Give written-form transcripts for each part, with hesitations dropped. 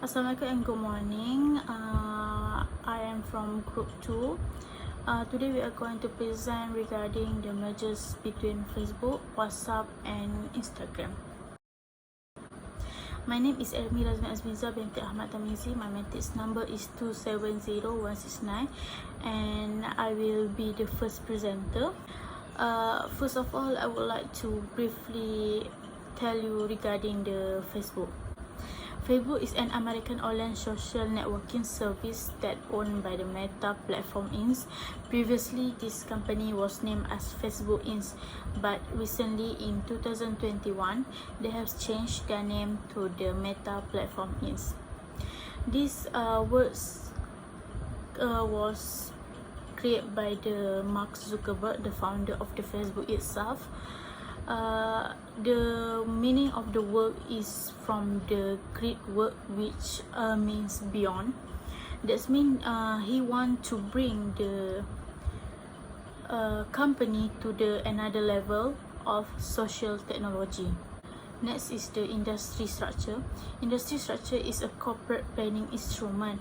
Assalamualaikum and good morning. I am from group 2. Today we are going to present regarding the mergers between Facebook, WhatsApp and Instagram. My name is Ermi Razmi Azmiza binti Ahmad Tamizi. My matrix number is 270169 and I will be the first presenter. First of all, I would like to briefly tell you regarding the Facebook. Facebook is an American online social networking service that owned by the Meta Platform Inc. Previously, this company was named as Facebook Inc. But recently, in 2021, they have changed their name to the Meta Platform Inc. This words was created by the Mark Zuckerberg, the founder of the Facebook itself. The meaning of the word is from the Greek word which means beyond. That means he want to bring the company to the another level of social technology. Next is the industry structure. Industry structure is a corporate planning instrument.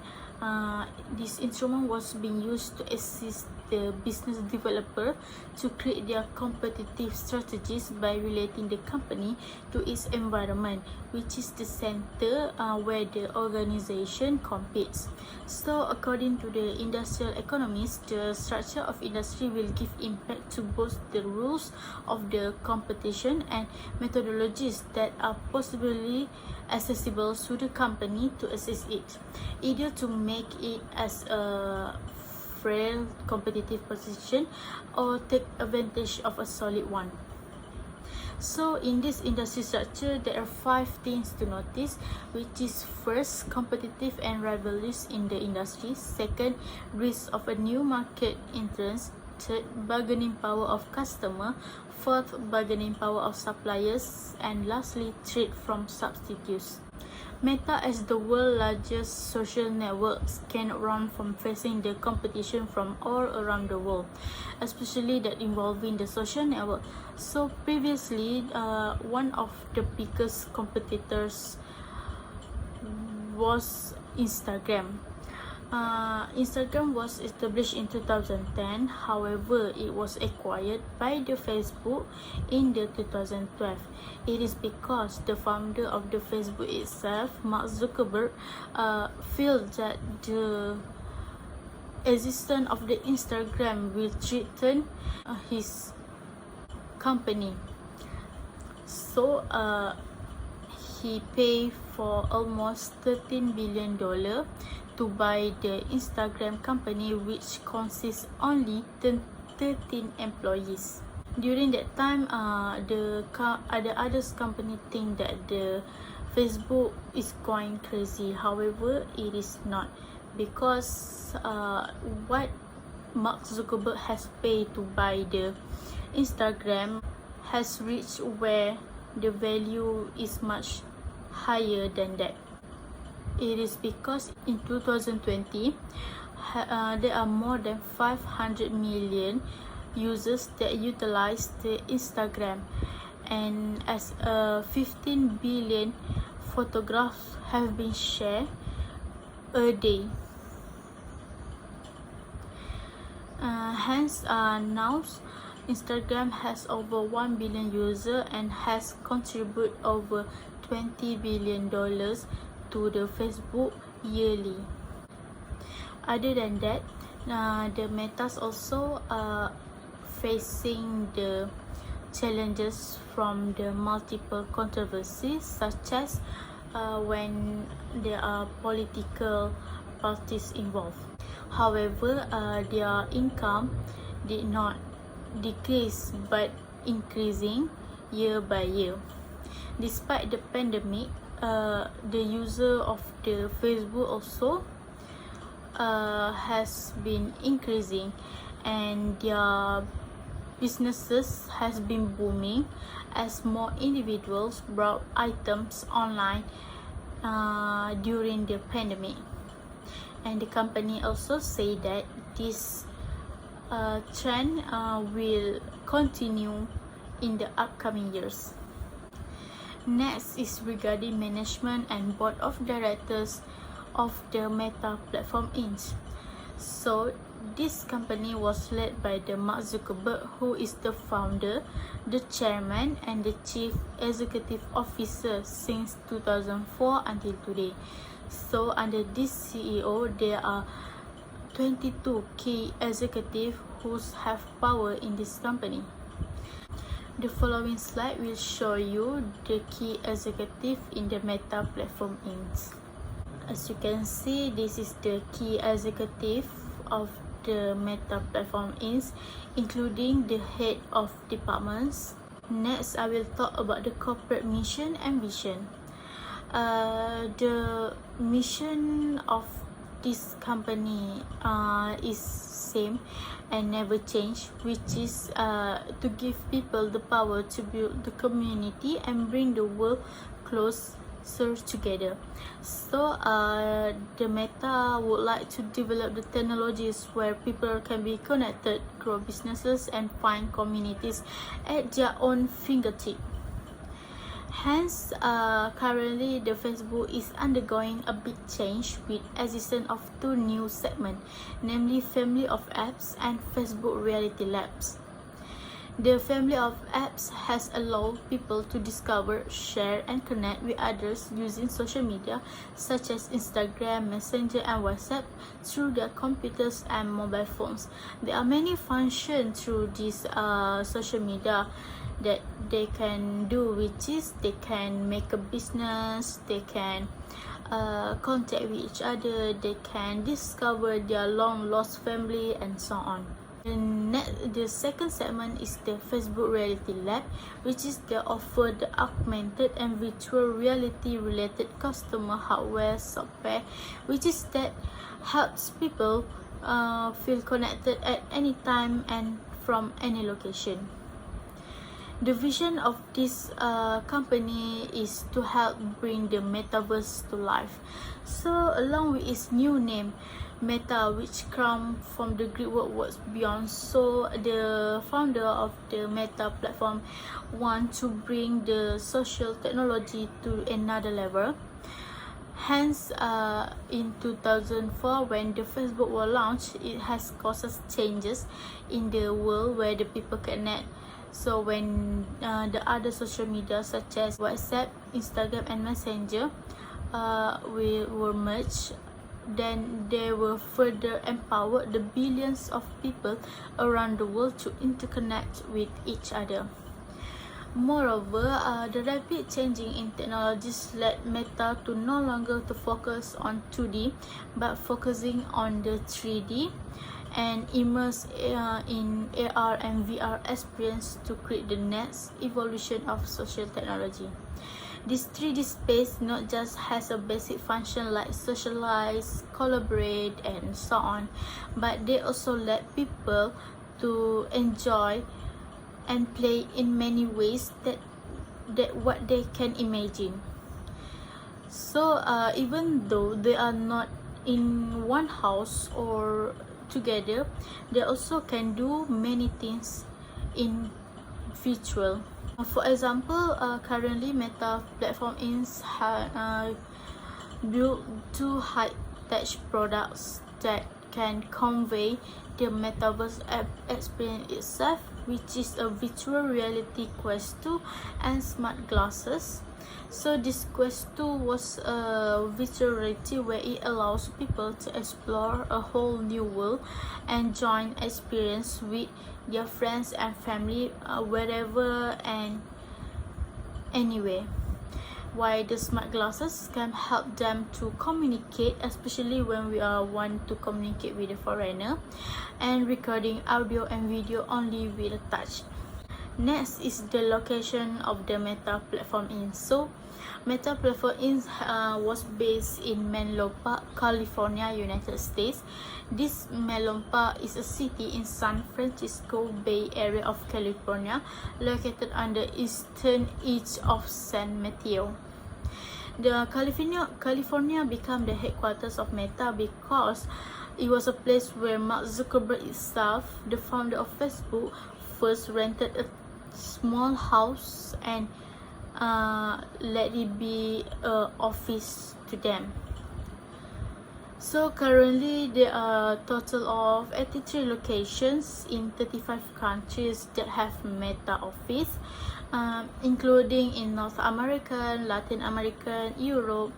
This instrument was being used to assist the business developer to create their competitive strategies by relating the company to its environment, which is the center where the organization competes. So according to the industrial economists, the structure of industry will give impact to both the rules of the competition and methodologies that are possibly accessible to the company to assess it, either to make it as a frail competitive position or take advantage of a solid one. So in this industry structure, there are 5 things to notice, which is first, competitive and rivalries in the industry. Second, risk of a new market entrance. Third, bargaining power of customer. Fourth, bargaining power of suppliers. And lastly, threat from substitutes. Meta, as the world's largest social networks, can run from facing the competition from all around the world, especially that involving the social network. So previously, one of the biggest competitors was Instagram. Instagram was established in 2010. However, it was acquired by the Facebook in the 2012. It is because the founder of the Facebook itself, Mark Zuckerberg, felt that the existence of the Instagram will threaten his company. So he paid for almost $13 billion to buy the Instagram company, which consists only 13 employees. During that time, the other company think that the Facebook is going crazy. However, it is not, because what Mark Zuckerberg has paid to buy the Instagram has reached where the value is much higher than that. It is because in 2020, there are more than 500 million users that utilize the Instagram, and as 15 billion photographs have been shared a day. Hence, now Instagram has over 1 billion users and has contributed over $20 billion to the Facebook yearly. Other than that, the Metas also facing the challenges from the multiple controversies, such as when there are political parties involved. However, their income did not decrease but increasing year by year. Despite the pandemic, the user of the Facebook also has been increasing, and their businesses has been booming as more individuals bought items online during the pandemic. And the company also say that this trend will continue in the upcoming years. Next is regarding management and board of directors of the Meta Platform Inc. So this company was led by the Mark Zuckerberg, who is the founder, the chairman, and the chief executive officer since 2004 until today. So under this CEO, there are 22 key executives who have power in this company. The following slide will show you the key executive in the Meta Platform Inc. As you can see, this is the key executive of the Meta Platform Inc., including the head of departments. Next, I will talk about the corporate mission and vision. The mission of this company is same and never change, which is to give people the power to build the community and bring the world closer together. So the Meta would like to develop the technologies where people can be connected, grow businesses, and find communities at their own fingertip. Hence, currently the Facebook is undergoing a big change with existence of two new segments, namely Family of Apps and Facebook Reality Labs. The Family of Apps has allowed people to discover, share, and connect with others using social media such as Instagram, Messenger, and WhatsApp through their computers and mobile phones. There are many functions through this social media that they can do, which is they can make a business, they can contact with each other, they can discover their long lost family, and so on. The second segment is the Facebook Reality Lab, which is they offer the augmented and virtual reality related customer hardware software, which is that helps people feel connected at any time and from any location. The vision of this company is to help bring the metaverse to life. So along with its new name, Meta, which comes from the Greek word beyond, so the founder of the Meta platform want to bring the social technology to another level. Hence, in 2004, when the Facebook was launched, it has caused changes in the world where the people connect. So when the other social media such as WhatsApp, Instagram, and Messenger were merged, then they will further empower the billions of people around the world to interconnect with each other. Moreover, the rapid changing in technologies led Meta to no longer to focus on 2D, but focusing on the 3D and immerse in AR and VR experience to create the next evolution of social technology. This 3D space not just has a basic function like socialize, collaborate, and so on, but they also let people to enjoy and play in many ways that what they can imagine. So even though they are not in one house or together, they also can do many things in virtual. For example, currently Meta Platform Inc. built two high-tech products that can convey the metaverse experience itself, which is a virtual reality Quest 2 and smart glasses. So this Quest 2 was a virtual reality where it allows people to explore a whole new world and join experience with their friends and family wherever and anywhere. While the smart glasses can help them to communicate, especially when we want to communicate with a foreigner, and recording audio and video only with a touch. Next is the location of the Meta Platform Inc. So, Meta Platform Inc. Was based in Menlo Park, California, United States. This Menlo Park is a city in San Francisco Bay Area of California, located on the eastern edge of San Mateo. The California became the headquarters of Meta because it was a place where Mark Zuckerberg itself, the founder of Facebook, first rented a small house and let it be a office to them. So currently there are a total of 83 locations in 35 countries that have Meta office, including in North America, Latin America, Europe,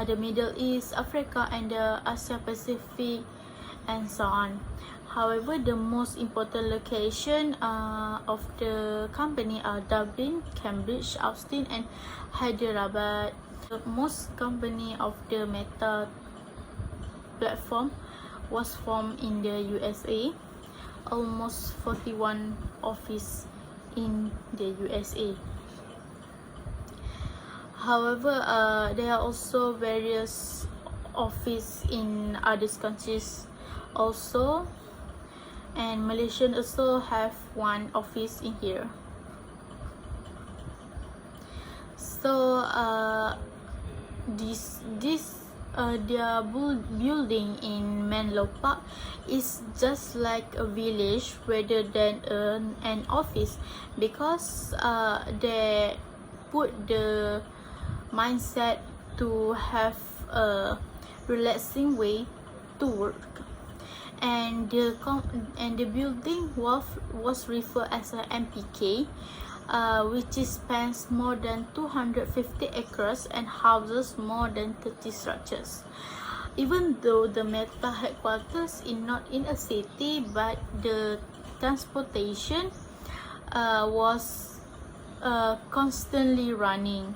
the Middle East, Africa, and the Asia Pacific, and so on. However, the most important location of the company are Dublin, Cambridge, Austin, and Hyderabad. The most company of the Meta platform was formed in the USA. Almost 41 office in the USA. However, there are also various office in other countries also, and Malaysian also have one office in here. So their building in Menlo Park is just like a village rather than an office, because they put the mindset to have a relaxing way to work, and the building was referred as a MPK, which spans more than 250 acres and houses more than 30 structures. Even though the Meta headquarters is not in a city, but the transportation was constantly running,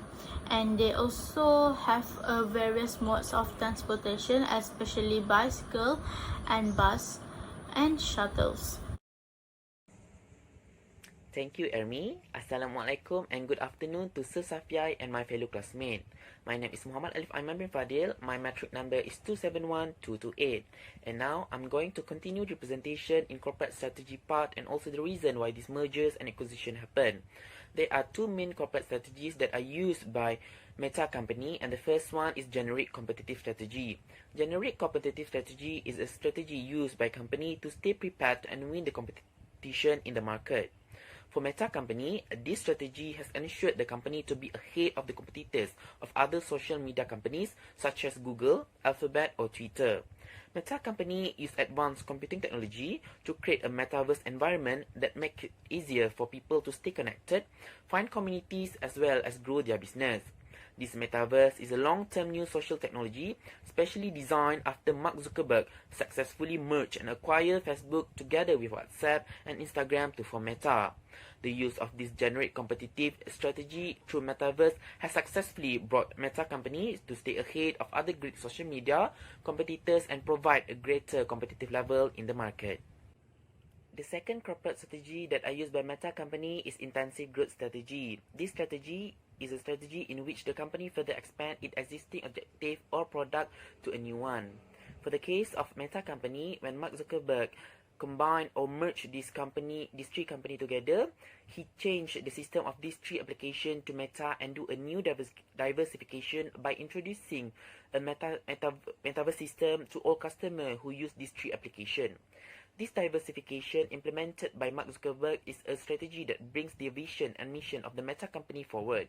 and they also have various modes of transportation, especially bicycle and bus and shuttles. Thank you, Ermi. Assalamualaikum and good afternoon to Sir Safiai and my fellow classmates. My name is Muhammad Alif Aiman bin Fadil. My matric number is 271228. And now I'm going to continue the presentation in corporate strategy part and also the reason why these mergers and acquisition happen. There are two main corporate strategies that are used by Meta company, and the first one is generic competitive strategy. Generic competitive strategy is a strategy used by company to stay prepared and win the competition in the market. For Meta company, this strategy has ensured the company to be ahead of the competitors of other social media companies such as Google, Alphabet, or Twitter. Meta company use advanced computing technology to create a metaverse environment that makes it easier for people to stay connected, find communities, as well as grow their business. This metaverse is a long-term new social technology specially designed after Mark Zuckerberg successfully merged and acquired Facebook together with WhatsApp and Instagram to form Meta. The use of this generic competitive strategy through metaverse has successfully brought Meta companies to stay ahead of other great social media competitors and provide a greater competitive level in the market. The second corporate strategy that I use by Meta company is intensive growth strategy. This strategy is a strategy in which the company further expand its existing objective or product to a new one. For the case of Meta company, when Mark Zuckerberg combine or merge these three company together, he changed the system of these three application to Meta and do a new diversification by introducing a metaverse system to all customers who use these three application. This diversification implemented by Mark Zuckerberg is a strategy that brings the vision and mission of the Meta company forward.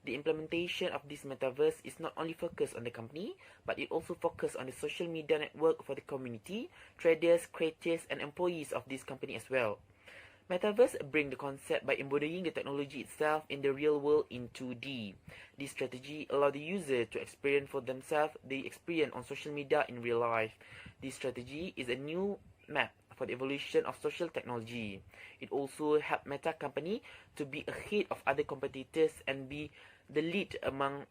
The implementation of this metaverse is not only focused on the company, but it also focuses on the social media network for the community, traders, creators, and employees of this company as well. Metaverse bring the concept by embodying the technology itself in the real world in 2D. This strategy allows the user to experience for themselves the experience on social media in real life. This strategy is a new map for the evolution of social technology. It also helped Meta company to be ahead of other competitors and be the lead among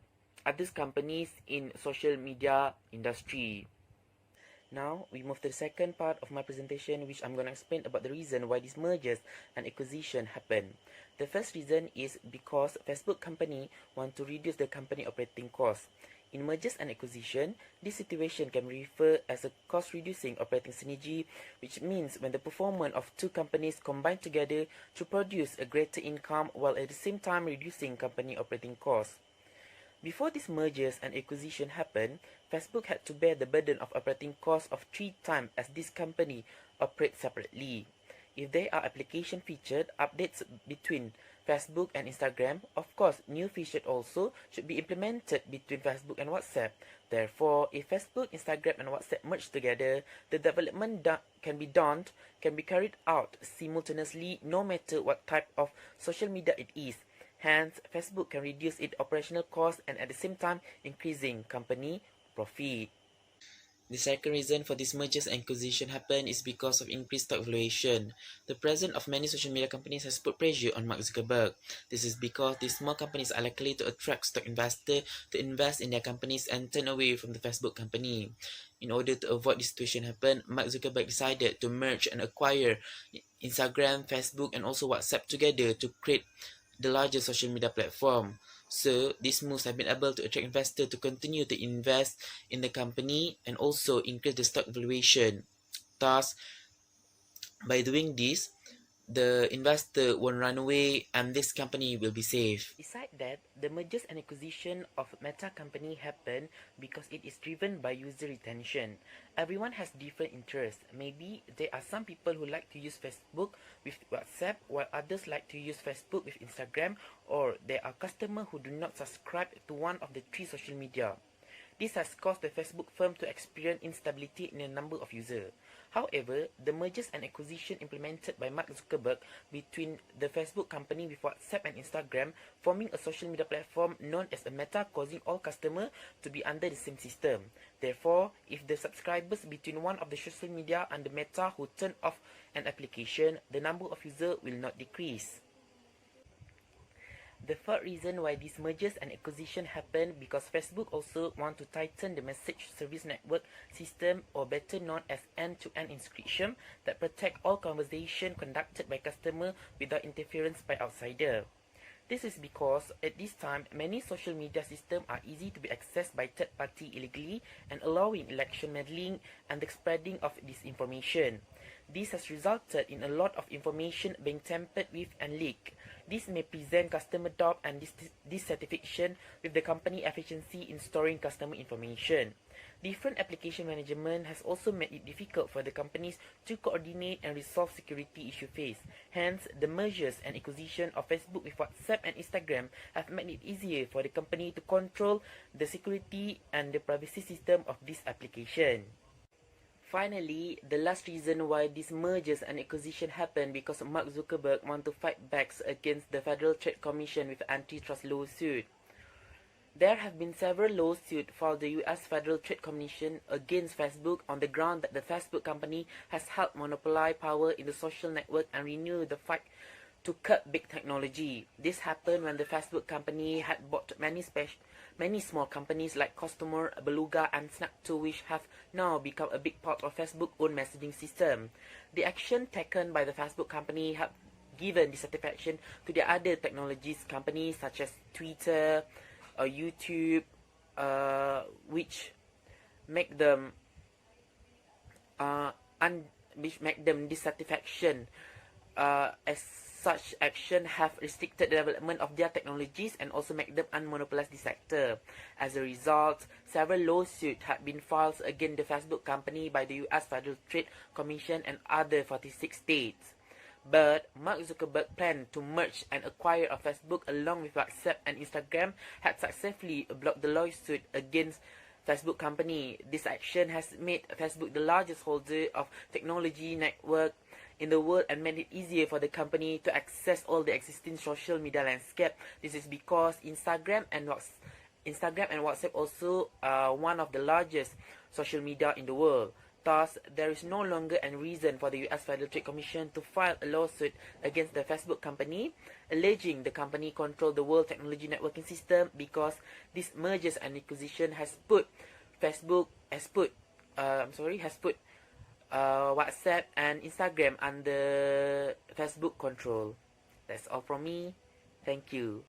other companies in social media industry. Now, we move to the second part of my presentation, which I'm going to explain about the reason why these mergers and acquisition happen. The first reason is because Facebook company want to reduce the company operating costs. In mergers and acquisition, this situation can be referred as a cost-reducing operating synergy, which means when the performance of two companies combine together to produce a greater income while at the same time reducing company operating costs. Before these mergers and acquisition happened, Facebook had to bear the burden of operating costs of 3 times as this company operates separately. If there are application featured updates between Facebook and Instagram. Of course, new features also should be implemented between Facebook and WhatsApp. Therefore, if Facebook, Instagram and WhatsApp merge together, the development can be carried out simultaneously no matter what type of social media it is. Hence, Facebook can reduce its operational costs and at the same time increasing company profit. The second reason for this mergers and acquisition happen is because of increased stock valuation. The presence of many social media companies has put pressure on Mark Zuckerberg. This is because these small companies are likely to attract stock investors to invest in their companies and turn away from the Facebook company. In order to avoid this situation happen, Mark Zuckerberg decided to merge and acquire Instagram, Facebook and also WhatsApp together to create the largest social media platform. So, these moves have been able to attract investors to continue to invest in the company and also increase the stock valuation. Thus, by doing this, the investor won't run away and this company will be safe. Besides that, the mergers and acquisition of Meta company happen because it is driven by user retention. Everyone has different interests. Maybe there are some people who like to use Facebook with WhatsApp while others like to use Facebook with Instagram, or there are customers who do not subscribe to one of the three social media. This has caused the Facebook firm to experience instability in the number of users. However, the mergers and acquisition implemented by Mark Zuckerberg between the Facebook company with WhatsApp and Instagram, forming a social media platform known as a Meta, causing all customers to be under the same system. Therefore, if the subscribers between one of the social media and the Meta who turn off an application, the number of users will not decrease. The third reason why these mergers and acquisition happen because Facebook also want to tighten the message service network system, or better known as end-to-end encryption, that protect all conversation conducted by customer without interference by outsider. This is because at this time, many social media systems are easy to be accessed by third party illegally and allowing election meddling and the spreading of disinformation. This has resulted in a lot of information being tampered with and leaked. This may present customer doubt and dissatisfaction with the company efficiency in storing customer information. Different application management has also made it difficult for the companies to coordinate and resolve security issues faced. Hence, the mergers and acquisition of Facebook with WhatsApp and Instagram have made it easier for the company to control the security and the privacy system of this application. Finally, the last reason why these mergers and acquisition happen because Mark Zuckerberg want to fight back against the Federal Trade Commission with antitrust lawsuit. There have been several lawsuits filed the US Federal Trade Commission against Facebook on the ground that the Facebook company has helped monopolize power in the social network and renew the fight to cut big technology. This happened when the Facebook company had bought many small companies like Customer, Beluga and Snap2, which have now become a big part of Facebook's own messaging system. The action taken by the Facebook company have given dissatisfaction to the other technologies companies such as Twitter or YouTube, which make them dissatisfaction. As such action have restricted the development of their technologies and also make them unmonopolize the sector. As a result, several lawsuits have been filed against the Facebook company by the US Federal Trade Commission and other 46 states. But Mark Zuckerberg planned to merge and acquire of Facebook along with WhatsApp and Instagram had successfully blocked the lawsuit against Facebook company. This action has made Facebook the largest holder of technology network in the world and made it easier for the company to access all the existing social media landscape. This is because Instagram and WhatsApp also are one of the largest social media in the world. Thus, there is no longer any reason for the US Federal Trade Commission to file a lawsuit against the Facebook company, alleging the company controlled the world technology networking system because this mergers and acquisition has put WhatsApp and Instagram under Facebook control. That's all from me. Thank you.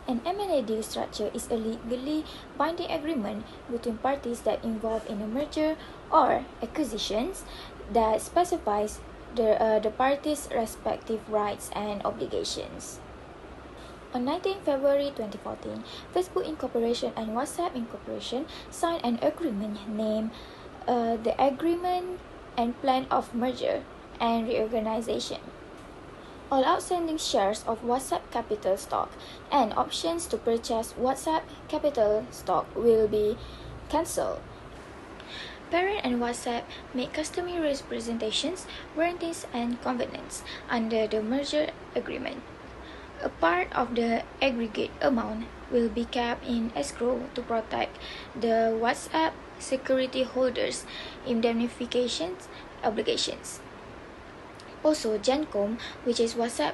An M&A deal structure is a legally binding agreement between parties that involve in a merger or acquisitions that specifies the parties' respective rights and obligations. On 19 February 2014, Facebook Incorporation and WhatsApp Incorporation signed an agreement named the Agreement and Plan of Merger and Reorganization. All outstanding shares of WhatsApp Capital stock and options to purchase WhatsApp Capital stock will be cancelled. Parent and WhatsApp make customary representations, warranties, and covenants under the merger agreement. A part of the aggregate amount will be kept in escrow to protect the WhatsApp security holders' indemnification obligations. Also, Jancom, which is WhatsApp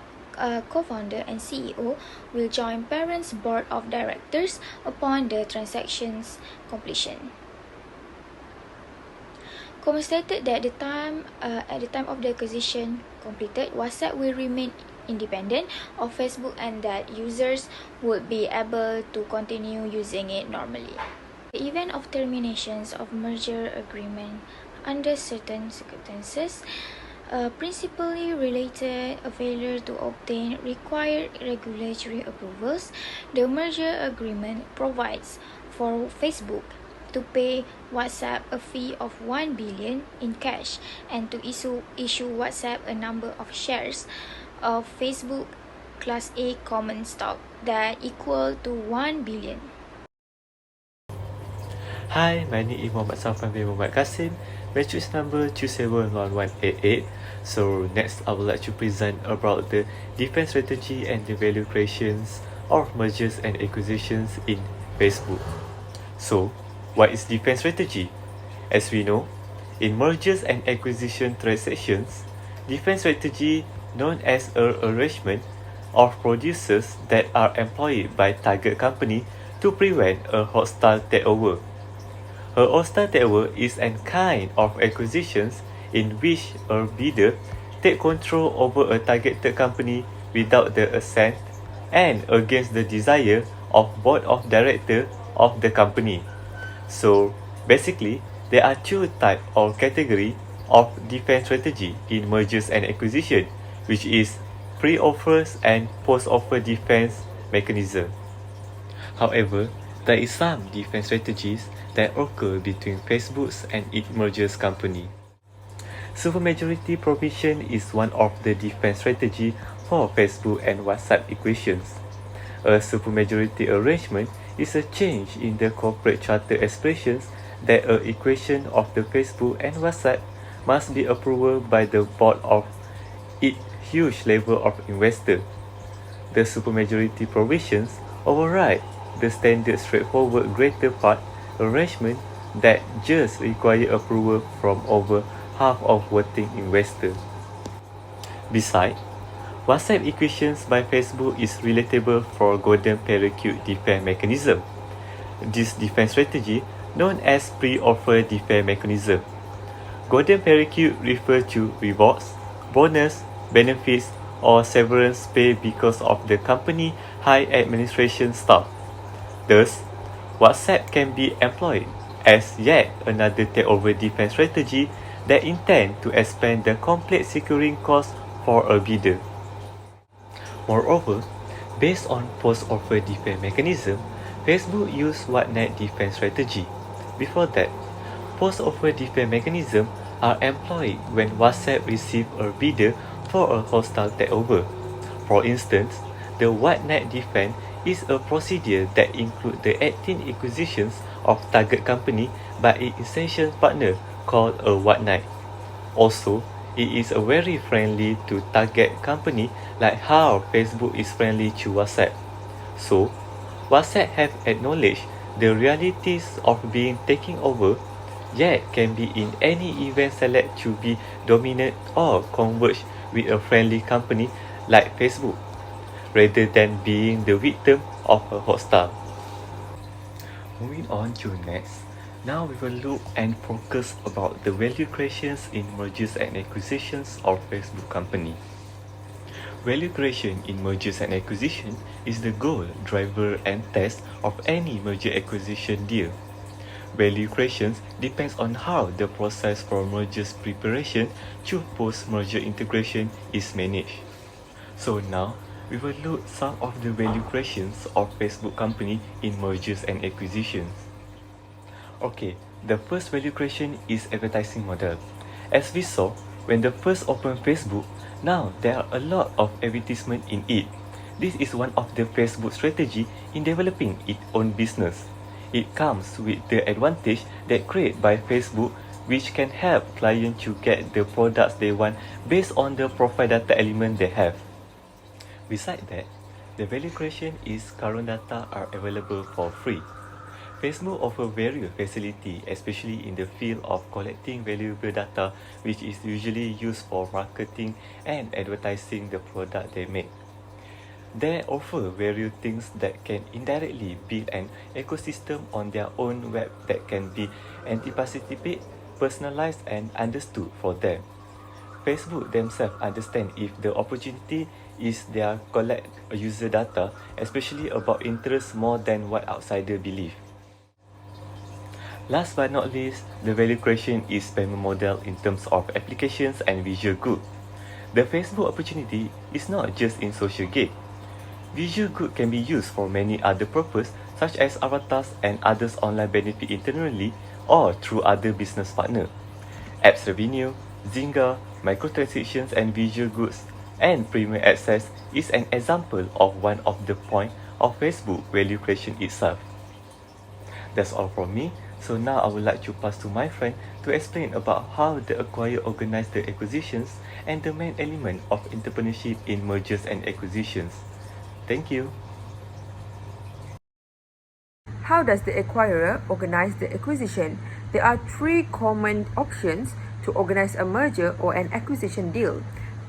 co-founder and CEO, will join Parent's board of directors upon the transaction's completion. Com stated that at the time of the acquisition completed, WhatsApp will remain independent of Facebook and that users would be able to continue using it normally. The event of terminations of merger agreement under certain circumstances, principally related a failure to obtain required regulatory approvals, the merger agreement provides for Facebook to pay WhatsApp a fee of 1 billion in cash and to issue WhatsApp a number of shares of Facebook Class A common stock that equal to 1 billion. Hi, my name is Muhammad Safwan bin Muhammad Kasim, matrix number 2711188. So next I would like to present about the defense strategy and the value creations of mergers and acquisitions in Facebook. So, what is defense strategy? As we know, in mergers and acquisition transactions, defense strategy known as an arrangement of producers that are employed by target company to prevent a hostile takeover. A hostile takeover is a kind of acquisitions in which a bidder take control over a targeted company without the assent and against the desire of board of directors of the company. So basically, there are two types or category of defense strategy in mergers and acquisition, which is pre-offers and post-offer defense mechanism. However, there is some defense strategies that occur between Facebook and its mergers company. Supermajority provision is one of the defense strategy for Facebook and WhatsApp equations. A supermajority arrangement is a change in the corporate charter expressions that an equation of the Facebook and WhatsApp must be approved by the board of its huge level of investor. The supermajority provisions override the standard straightforward greater part arrangement that just require approval from over half of voting investors. Besides, WhatsApp equations by Facebook is relatable for golden parachute defense mechanism. This defense strategy known as pre-offer defense mechanism. Golden parachute refers to rewards, bonus, benefits, or severance pay because of the company high administration staff. Thus, WhatsApp can be employed as yet another takeover defense strategy that intend to expand the complete securing cost for a bidder. Moreover, based on post-offer defense mechanism, Facebook used WhatsApp defense strategy. Before that, post-offer defense mechanism are employed when WhatsApp receives a bidder for a hostile takeover. For instance, the WhatsApp defense is a procedure that includes the active acquisitions of target company by its essential partner called a WhatsApp. Also, it is a very friendly to target company like how Facebook is friendly to WhatsApp. So, WhatsApp have acknowledged the realities of being taken over, yet can be in any event select to be dominant or converge with a friendly company like Facebook, rather than being the victim of a hostile. Moving on to next. Now we will look and focus about the value creations in mergers and acquisitions of Facebook company. Value creation in mergers and acquisition is the goal, driver, and test of any merger acquisition deal. Value creation depends on how the process from mergers preparation to post-merger integration is managed. So now, we will look some of the value creations of Facebook company in mergers and acquisitions. Okay, the first value creation is advertising model. As we saw, when the first opened Facebook, Now, there are a lot of advertisement in it. This is one of the Facebook strategy in developing its own business. It comes with the advantage that created by Facebook, which can help clients to get the products they want based on the profile data element they have. Besides that, the value creation is current data are available for free. Facebook offers various facilities, especially in the field of collecting valuable data, which is usually used for marketing and advertising the product they make. They offer various things that can indirectly build an ecosystem on their own web that can be anticipated, personalized, and understood for them. Facebook themselves understand if the opportunity is their collect user data, especially about interests more than what outsiders believe. Last but not least, the value creation is payment model in terms of applications and visual good. The Facebook opportunity is not just in social game. Visual good can be used for many other purposes such as avatars and others online benefit internally or through other business partners. Apps revenue, Zynga, microtransactions and visual goods, and premium access is an example of one of the points of Facebook value creation itself. That's all from me. So now I would like to pass to my friend to explain about how the acquirer organize the acquisitions and the main element of entrepreneurship in mergers and acquisitions. Thank you. How does the acquirer organize the acquisition? There are three common options to organize a merger or an acquisition deal.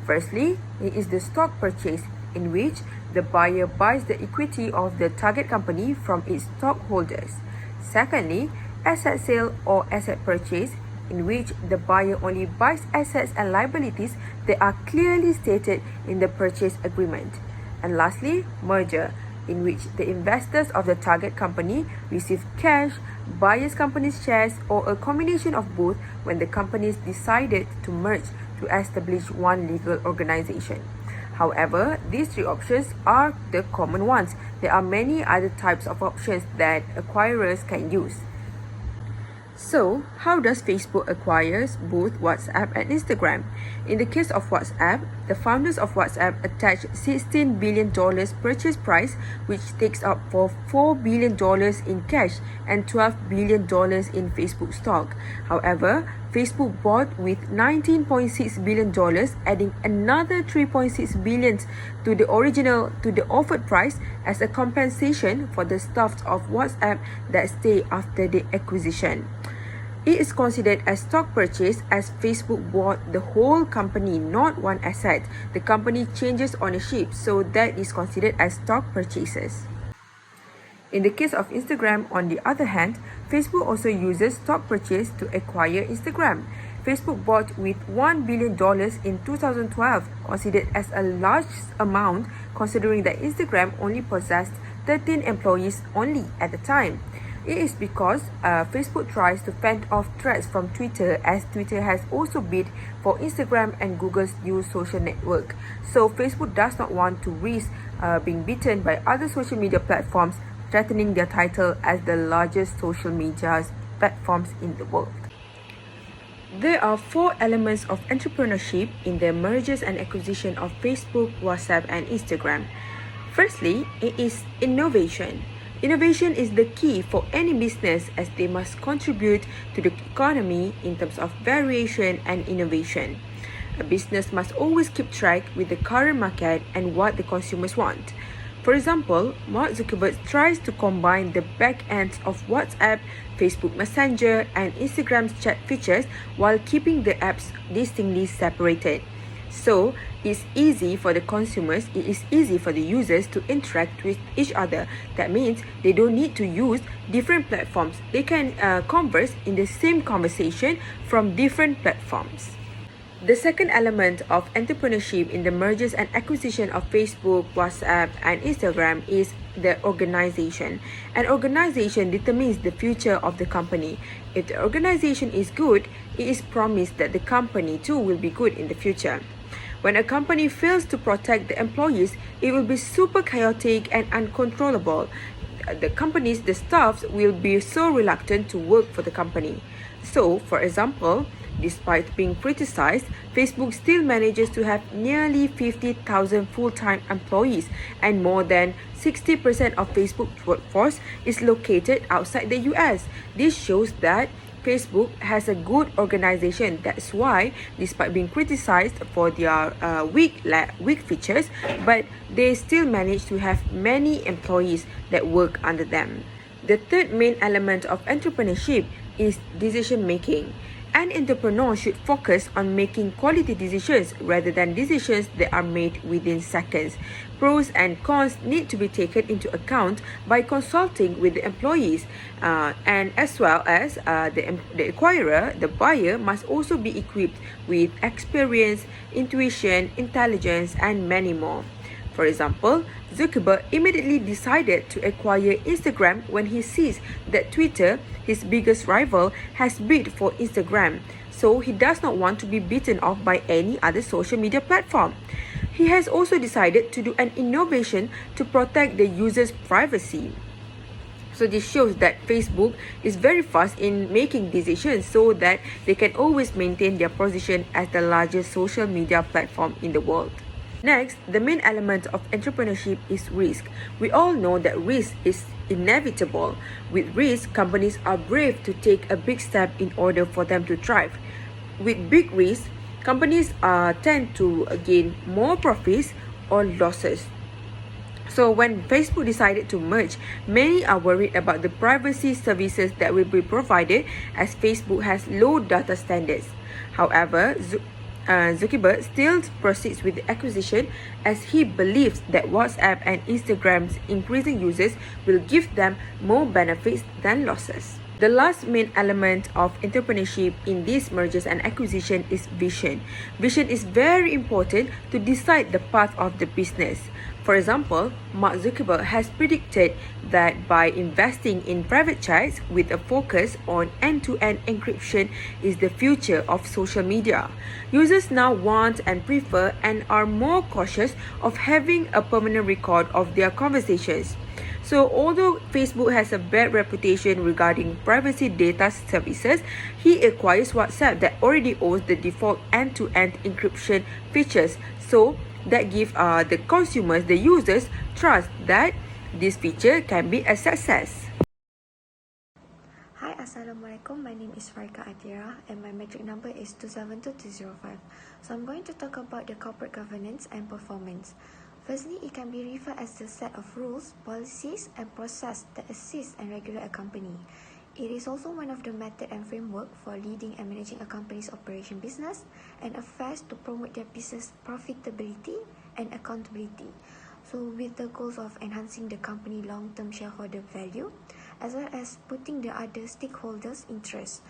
Firstly, it is the stock purchase, in which the buyer buys the equity of the target company from its stockholders. Secondly, asset sale or asset purchase, in which the buyer only buys assets and liabilities that are clearly stated in the purchase agreement. And lastly, merger, in which the investors of the target company receive cash, buyers company's shares, or a combination of both when the companies decided to merge to establish one legal organization. However, these three options are the common ones. There are many other types of options that acquirers can use. So, how does Facebook acquire both WhatsApp and Instagram? In the case of WhatsApp, the founders of WhatsApp attached $16 billion purchase price, which takes up for $4 billion in cash and $12 billion in Facebook stock. However, Facebook bought with $19.6 billion, adding another $3.6 billion to the offered price as a compensation for the staff of WhatsApp that stay after the acquisition. It is considered as stock purchase as Facebook bought the whole company, not one asset. The company changes ownership, so that is considered as stock purchases. In the case of Instagram, on the other hand, Facebook also uses stock purchase to acquire Instagram. Facebook bought with $1 billion in 2012, considered as a large amount considering that Instagram only possessed 13 employees only at the time. It is because Facebook tries to fend off threats from Twitter, as Twitter has also bid for Instagram and Google's new social network. So Facebook does not want to risk being beaten by other social media platforms, threatening their title as the largest social media platforms in the world. There are four elements of entrepreneurship in the mergers and acquisition of Facebook, WhatsApp, and Instagram. Firstly, it is innovation. Innovation is the key for any business, as they must contribute to the economy in terms of variation and innovation. A business must always keep track with the current market and what the consumers want. For example, Mark Zuckerberg tries to combine the back ends of WhatsApp, Facebook Messenger, and Instagram's chat features while keeping the apps distinctly separated. So, it's easy for the consumers, it is easy for the users to interact with each other. That means they don't need to use different platforms. They can converse in the same conversation from different platforms. The second element of entrepreneurship in the mergers and acquisition of Facebook, WhatsApp, and Instagram is the organization. An organization determines the future of the company. If the organization is good, it is promised that the company too will be good in the future. When a company fails to protect the employees, it will be super chaotic and uncontrollable. The staffs will be so reluctant to work for the company. So, for example, Despite being criticized, Facebook still manages to have nearly 50,000 full-time employees, and more than 60% of Facebook's workforce is located outside the US. This shows that Facebook has a good organization. That's why, despite being criticized for their weak features, but they still manage to have many employees that work under them. The third main element of entrepreneurship is decision making. An entrepreneur should focus on making quality decisions rather than decisions that are made within seconds. Pros and cons need to be taken into account by consulting with the employees, and as well as the acquirer, the buyer must also be equipped with experience, intuition, intelligence, and many more. For example, Zuckerberg immediately decided to acquire Instagram when he sees that Twitter, his biggest rival, has bid for Instagram, so he does not want to be beaten off by any other social media platform. He has also decided to do an innovation to protect the user's privacy. So this shows that Facebook is very fast in making decisions so that they can always maintain their position as the largest social media platform in the world. Next, the main element of entrepreneurship is risk. We all know that risk is inevitable. With risk, companies are brave to take a big step in order for them to thrive. With big risk, companies tend to gain more profits or losses. So when Facebook decided to merge, many are worried about the privacy services that will be provided as Facebook has low data standards. However, Zuckerberg still proceeds with the acquisition as he believes that WhatsApp and Instagram's increasing users will give them more benefits than losses. The last main element of entrepreneurship in these mergers and acquisition is vision. Vision is very important to decide the path of the business. For example, Mark Zuckerberg has predicted that by investing in private chats with a focus on end-to-end encryption is the future of social media. Users now want and prefer and are more cautious of having a permanent record of their conversations. So although Facebook has a bad reputation regarding privacy data services, he acquires WhatsApp that already owns the default end-to-end encryption features. So that gives the consumers, the users, trust that this feature can be a success. Hi, Assalamualaikum. My name is Farika Atira and my metric number is 272205. So I'm going to talk about the corporate governance and performance. Firstly, it can be referred as the set of rules, policies, and process that assist and regulate a company. It is also one of the method and framework for leading and managing a company's operation business and affairs to promote their business profitability and accountability. So with the goals of enhancing the company long-term shareholder value, as well as putting the other stakeholders' interests.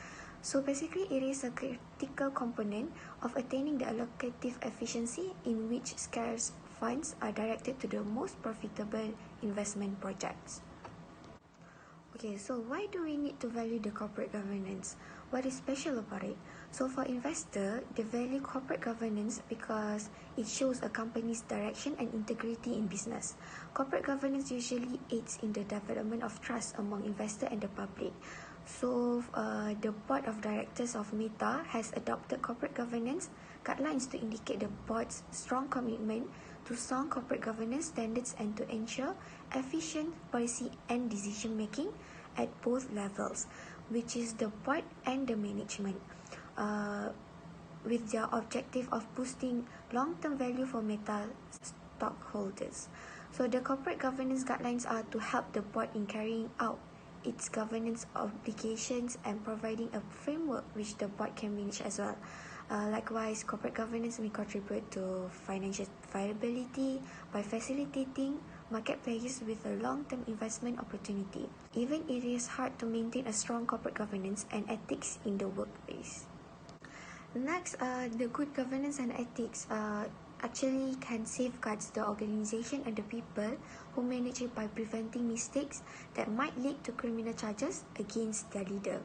So basically, it is a critical component of attaining the allocative efficiency in which scarce funds are directed to the most profitable investment projects. Okay, so why do we need to value the corporate governance? What is special about it? So for investor, they value corporate governance because it shows a company's direction and integrity in business. Corporate governance usually aids in the development of trust among investor and the public. So the board of directors of Meta has adopted corporate governance guidelines to indicate the board's strong commitment to sound corporate governance standards and to ensure efficient policy and decision making at both levels, which is the board and the management, with their objective of boosting long-term value for Meta stockholders. So the corporate governance guidelines are to help the board in carrying out its governance obligations and providing a framework which the board can manage as well. Likewise, corporate governance may contribute to financial viability by facilitating market players with a long-term investment opportunity. Even it is hard to maintain a strong corporate governance and ethics in the workplace. Next, the good governance and ethics actually can safeguard the organization and the people who manage it by preventing mistakes that might lead to criminal charges against their leader.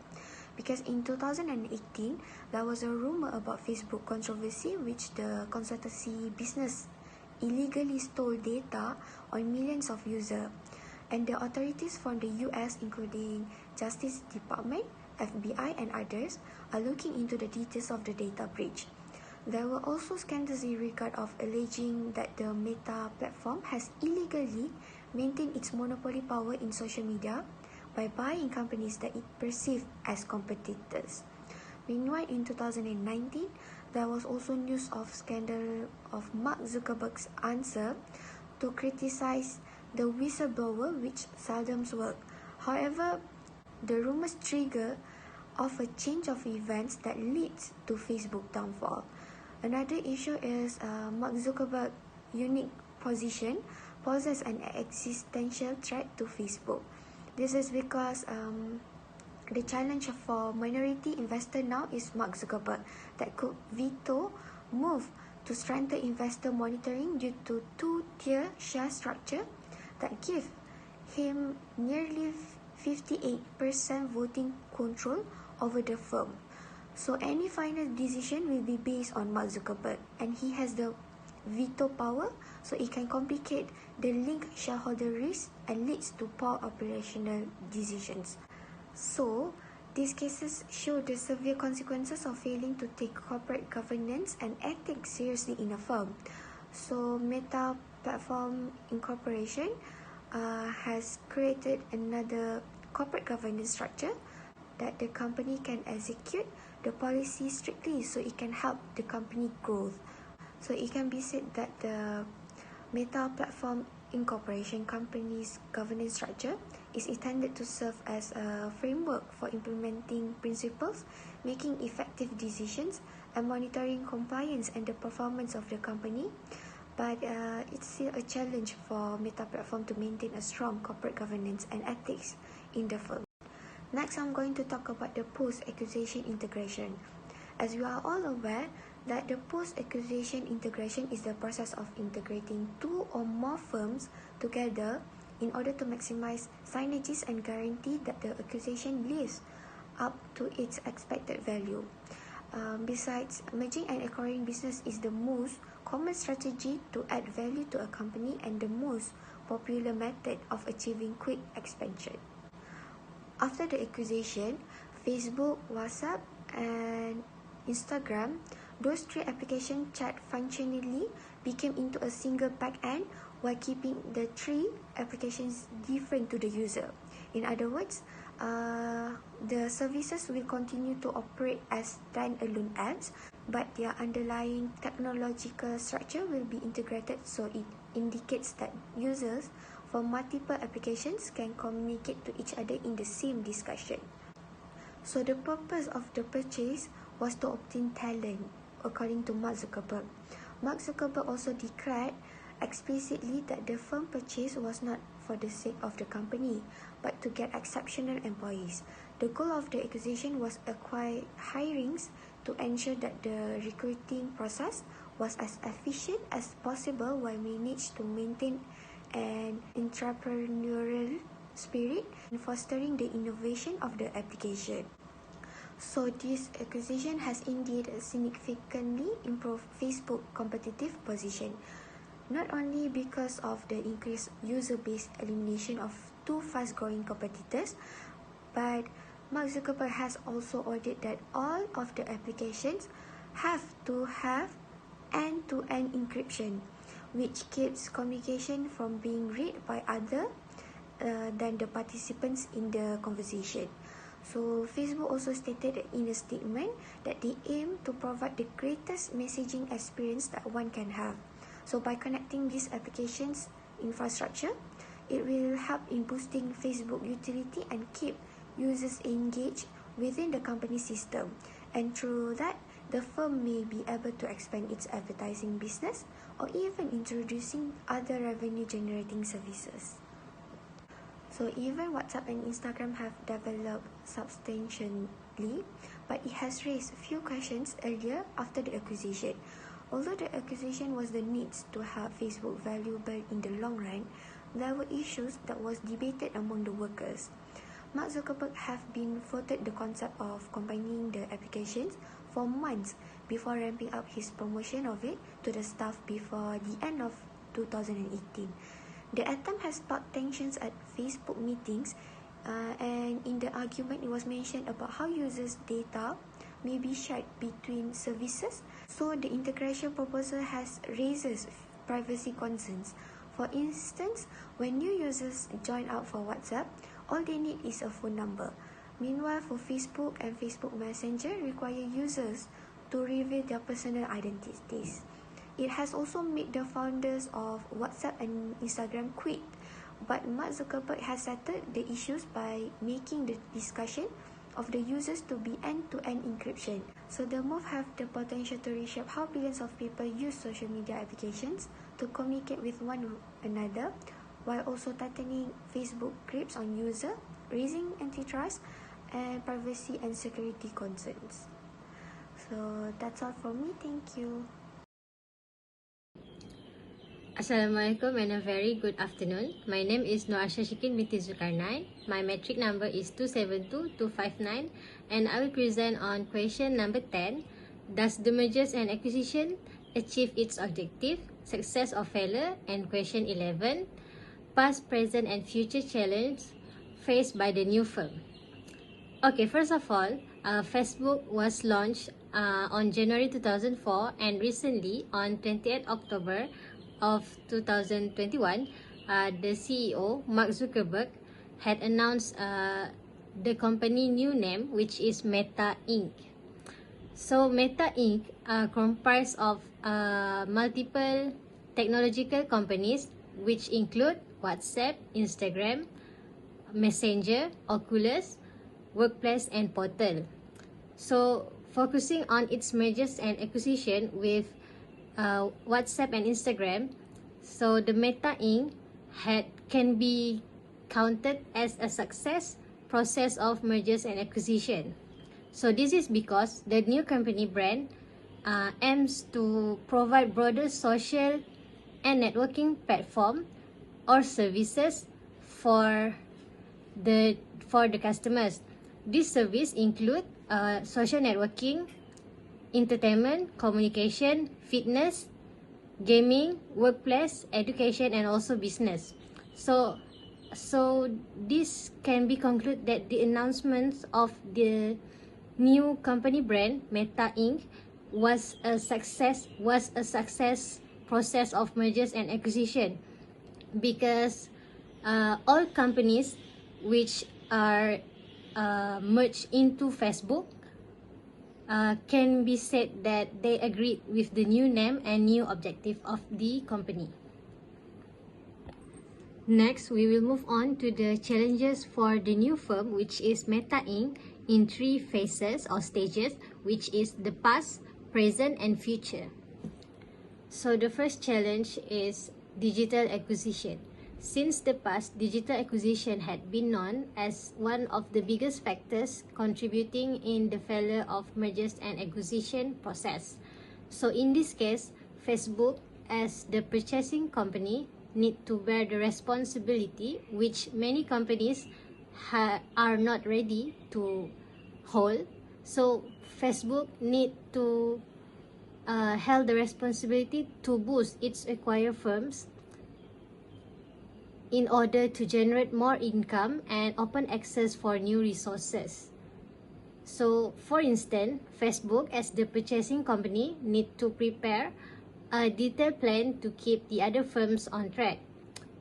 Because in 2018, there was a rumor about Facebook controversy which the consultancy business illegally stole data on millions of users. And the authorities from the US, including Justice Department, FBI, and others are looking into the details of the data breach. There were also scandals in regard of alleging that the Meta platform has illegally maintained its monopoly power in social media by buying companies that it perceived as competitors. Meanwhile, in 2019, there was also news of scandal of Mark Zuckerberg's answer to criticize the whistleblower, which seldom worked. However, the rumors trigger of a change of events that leads to Facebook downfall. Another issue is Mark Zuckerberg's unique position poses an existential threat to Facebook. This is because the challenge for minority investor now is Mark Zuckerberg that could veto move to strengthen investor monitoring due to two-tier share structure that give him nearly 58% voting control over the firm. So any final decision will be based on Mark Zuckerberg, and he has the veto power, so it can complicate the linked shareholder risk and leads to poor operational decisions. So these cases show the severe consequences of failing to take corporate governance and ethics seriously in a firm. So Meta Platform Incorporation has created another corporate governance structure that the company can execute the policy strictly so it can help the company growth. So it can be said that the Meta Platform Incorporation company's governance structure is intended to serve as a framework for implementing principles, making effective decisions, and monitoring compliance and the performance of the company. But it's still a challenge for Meta Platform to maintain a strong corporate governance and ethics in the firm. Next, I'm going to talk about the post-acquisition integration. As we are all aware that the post-acquisition integration is the process of integrating two or more firms together in order to maximize synergies and guarantee that the acquisition lives up to its expected value. Besides, merging and acquiring business is the most common strategy to add value to a company and the most popular method of achieving quick expansion. After the acquisition, Facebook, WhatsApp, and Instagram, those three application chat functionally became into a single backend while keeping the three applications different to the user. In other words, the services will continue to operate as standalone apps, but their underlying technological structure will be integrated, so it indicates that users from multiple applications can communicate to each other in the same discussion. So the purpose of the purchase was to obtain talent, according to Mark Zuckerberg. Mark Zuckerberg also declared explicitly that the firm purchase was not for the sake of the company, but to get exceptional employees. The goal of the acquisition was acquire hirings to ensure that the recruiting process was as efficient as possible while managed to maintain an entrepreneurial spirit and fostering the innovation of the application. So this acquisition has indeed significantly improved Facebook's competitive position, not only because of the increased user base elimination of two fast-growing competitors, but Mark Zuckerberg has also ordered that all of the applications have to have end-to-end encryption, which keeps communication from being read by other than the participants in the conversation. So Facebook also stated in a statement that they aim to provide the greatest messaging experience that one can have. So by connecting these applications infrastructure, it will help in boosting Facebook utility and keep users engaged within the company system. And through that, the firm may be able to expand its advertising business or even introducing other revenue generating services. So even WhatsApp and Instagram have developed substantially, but it has raised few questions earlier after the acquisition. Although the acquisition was the needs to have Facebook valuable in the long run, there were issues that was debated among the workers. Mark Zuckerberg have been floated the concept of combining the applications for months before ramping up his promotion of it to the staff before the end of 2018. The attempt has sparked tensions at Facebook meetings and in the argument, it was mentioned about how users' data may be shared between services. So the integration proposal raises privacy concerns. For instance, when new users join up for WhatsApp, all they need is a phone number. Meanwhile, for Facebook and Facebook Messenger require users to reveal their personal identities. It has also made the founders of WhatsApp and Instagram quit. But Mark Zuckerberg has settled the issues by making the discussion of the users to be end-to-end encryption. So the move have the potential to reshape how billions of people use social media applications to communicate with one another, while also tightening Facebook grips on user, raising antitrust and privacy and security concerns. So that's all from me. Thank you. Assalamualaikum and a very good afternoon. My name is Nur Asha Shikin binti Zulkarnain. My metric number is 272259 and I will present on question number 10. Does the mergers and acquisition achieve its objective, success or failure? And question 11. Past, present and future challenge faced by the new firm. Okay, first of all, Facebook was launched on January 2004 and recently on 28th October of 2021, the CEO, Mark Zuckerberg, had announced the company new name, which is Meta Inc. So Meta Inc. Comprised of multiple technological companies, which include WhatsApp, Instagram, Messenger, Oculus, Workplace, and Portal. So focusing on its mergers and acquisition with WhatsApp and Instagram, so the Meta Inc. can be counted as a success process of mergers and acquisition. So this is because the new company brand aims to provide broader social and networking platform or services for the customers. This service include social networking, entertainment, communication, fitness, gaming, workplace, education, and also business. So this can be concluded that the announcement of the new company brand Meta Inc. was a success process of mergers and acquisition, because all companies which are merged into Facebook can be said that they agreed with the new name and new objective of the company. Next, we will move on to the challenges for the new firm, which is Meta Inc. in 3 phases or stages, which is the past, present, and future. So the first challenge is digital acquisition. Since the past, digital acquisition had been known as one of the biggest factors contributing in the failure of mergers and acquisition process. So in this case, Facebook as the purchasing company need to bear the responsibility which many companies are not ready to hold. So Facebook need to hold the responsibility to boost its acquired firms in order to generate more income and open access for new resources. So, for instance, Facebook as the purchasing company need to prepare a detailed plan to keep the other firms on track.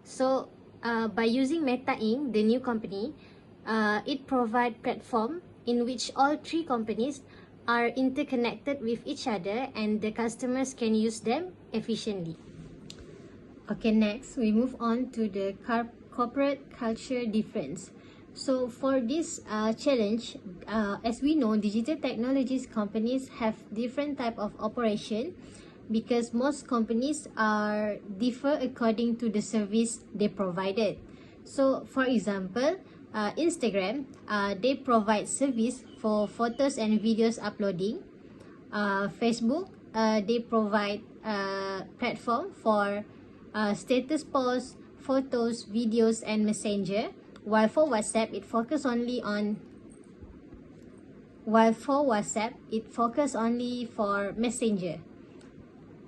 So, by using Meta Inc., the new company, it provides platform in which all 3 companies are interconnected with each other and the customers can use them efficiently. Okay, next we move on to the corporate culture difference. So for this challenge, as we know, digital technologies companies have different type of operation because most companies differ according to the service they provided. So for example, Instagram, they provide service for photos and videos uploading. Facebook, they provide platform for status posts, photos, videos, and Messenger. While for WhatsApp, it focus only for Messenger.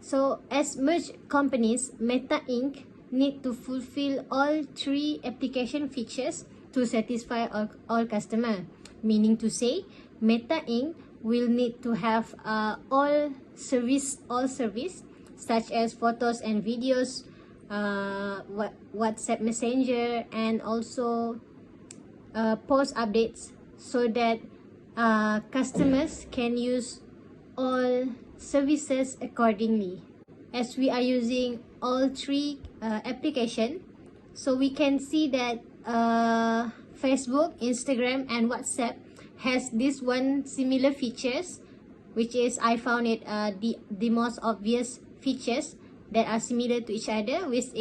So as merged companies, Meta Inc. need to fulfill all 3 application features to satisfy all customer. Meaning to say, Meta Inc. will need to have all service such as photos and videos, WhatsApp Messenger, and also post updates, so that customers can use all services accordingly. As we are using all three applications, so we can see that Facebook, Instagram, and WhatsApp has this one similar features, which is I found it the most obvious features that are similar to each other, which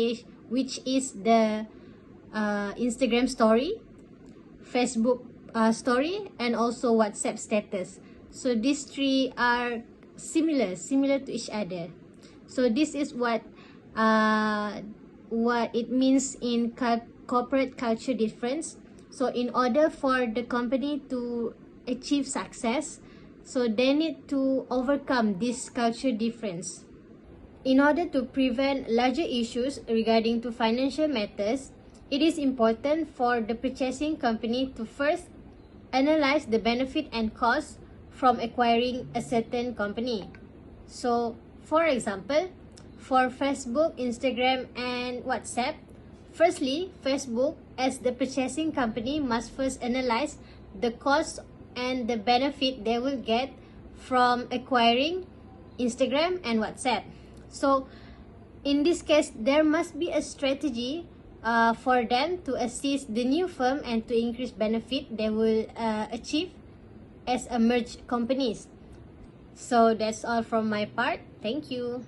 is the Instagram story, Facebook story, and also WhatsApp status. So these three are similar to each other. So this is what it means in corporate culture difference. So in order for the company to achieve success, so they need to overcome this culture difference. In order to prevent larger issues regarding to financial matters, it is important for the purchasing company to first analyze the benefit and cost from acquiring a certain company. So, for example, for Facebook, Instagram, and WhatsApp, firstly, Facebook as the purchasing company must first analyze the cost and the benefit they will get from acquiring Instagram and WhatsApp. So, in this case, there must be a strategy for them to assist the new firm and to increase benefit they will achieve as a merged companies. So that's all from my part. Thank you.